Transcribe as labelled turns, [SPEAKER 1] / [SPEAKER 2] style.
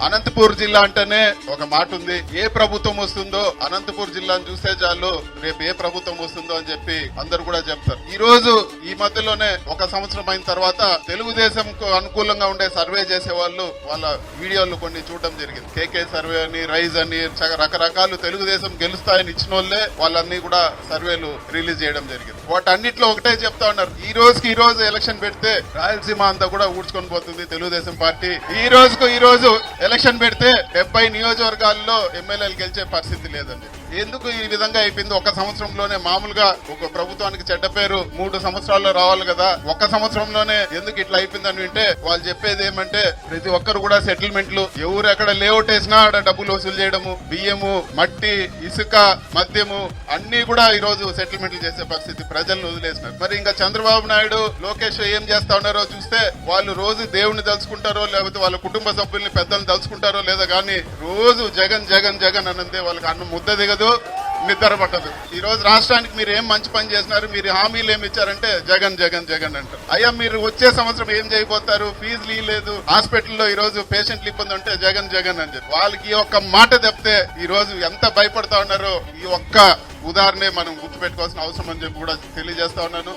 [SPEAKER 1] అనంతపూర్ జిల్లా అంటేనే ఒక మాట ఉంది, ఏ ప్రభుత్వం వస్తుందో అనంతపూర్ జిల్లాను చూస్తే చాలు రేపు ఏ ప్రభుత్వం వస్తుందో అని చెప్పి అందరు కూడా చెప్తారు. ఈ రోజు ఈ మధ్యలోనే ఒక సంవత్సరం అయిన తర్వాత తెలుగుదేశం కు అనుకూలంగా ఉండే సర్వే చేసే వాళ్ళు వాళ్ళ వీడియోలు కొన్ని చూడడం జరిగింది. కేకే సర్వే అని, రైజ్ అని, రకరకాలు తెలుగుదేశం గెలుస్తాయని ఇచ్చిన వాళ్ళే వాళ్ళన్ని కూడా సర్వేలు రిలీజ్ చేయడం జరిగింది. వాటన్నిటిలో ఒకటే చెప్తా ఉన్నారు, ఈ రోజు ఎలక్షన్ పెడితే రాయలసీమ అంతా కూడా ఊడ్చుకొని పోతుంది తెలుగుదేశం పార్టీ. ఈ రోజు ఎలక్షన్ పెడితే 70 నియోజకవర్గాల్లో ఎమ్మెల్యేలు గెలిచే పరిస్థితి లేదండి. ఎందుకు ఈ విధంగా అయిపోయింది? ఒక సంవత్సరంలోనే మామూలుగా ఒక ప్రభుత్వానికి చెడ్డ పేరు 3 సంవత్సరాల్లో రావాలి కదా, ఒక్క సంవత్సరంలోనే ఎందుకు ఇట్లా అయిపోయిందని వింటే వాళ్ళు చెప్పేది ఏమంటే ప్రతి ఒక్కరు కూడా సెటిల్మెంట్లు, ఎవరు ఎక్కడ లేఅవుట్ వేసినా ఆడ డబ్బులు వసూలు చేయడము, బియ్యము, మట్టి, ఇసుక, మద్యము అన్ని కూడా ఈ రోజు సెటిల్మెంట్లు చేసే పరిస్థితి, ప్రజలను వదిలేసినారు. మరి ఇంకా చంద్రబాబు నాయుడు, లోకేష్ ఏం చేస్తా ఉన్నారో చూస్తే వాళ్ళు రోజు దేవుణ్ణి తలుచుకుంటారో లేకపోతే వాళ్ళ కుటుంబ సభ్యుల్ని పెద్దల్ని తలుచుకుంటారో లేదా కానీ రోజు జగన్ జగన్ జగన్ అనంతే వాళ్ళకి అన్నం ముద్ద దిగదు, నిద్ర పట్టదు. ఈ రోజు రాష్ట్రానికి మీరు ఏం మంచి పని చేసినారు, మీరు హామీలు ఏమి ఇచ్చారంటే జగన్ జగన్ జగన్ అంటారు. అయ్యా మీరు వచ్చే సంవత్సరం ఏం చేయబోతారు? ఫీజులు లేదు, హాస్పిటల్లో ఈ రోజు పేషెంట్లు ఇబ్బంది ఉంటే జగన్ జగన్ అని చెప్పి వాళ్ళకి ఒక్క మాట చెప్తే ఈ రోజు ఎంత భయపడతా ఉన్నారో ఈ ఒక్క ఉదాహరణే మనం గుర్తుపెట్టుకోవాల్సిన అవసరం అని చెప్పి కూడా తెలియజేస్తా ఉన్నాను.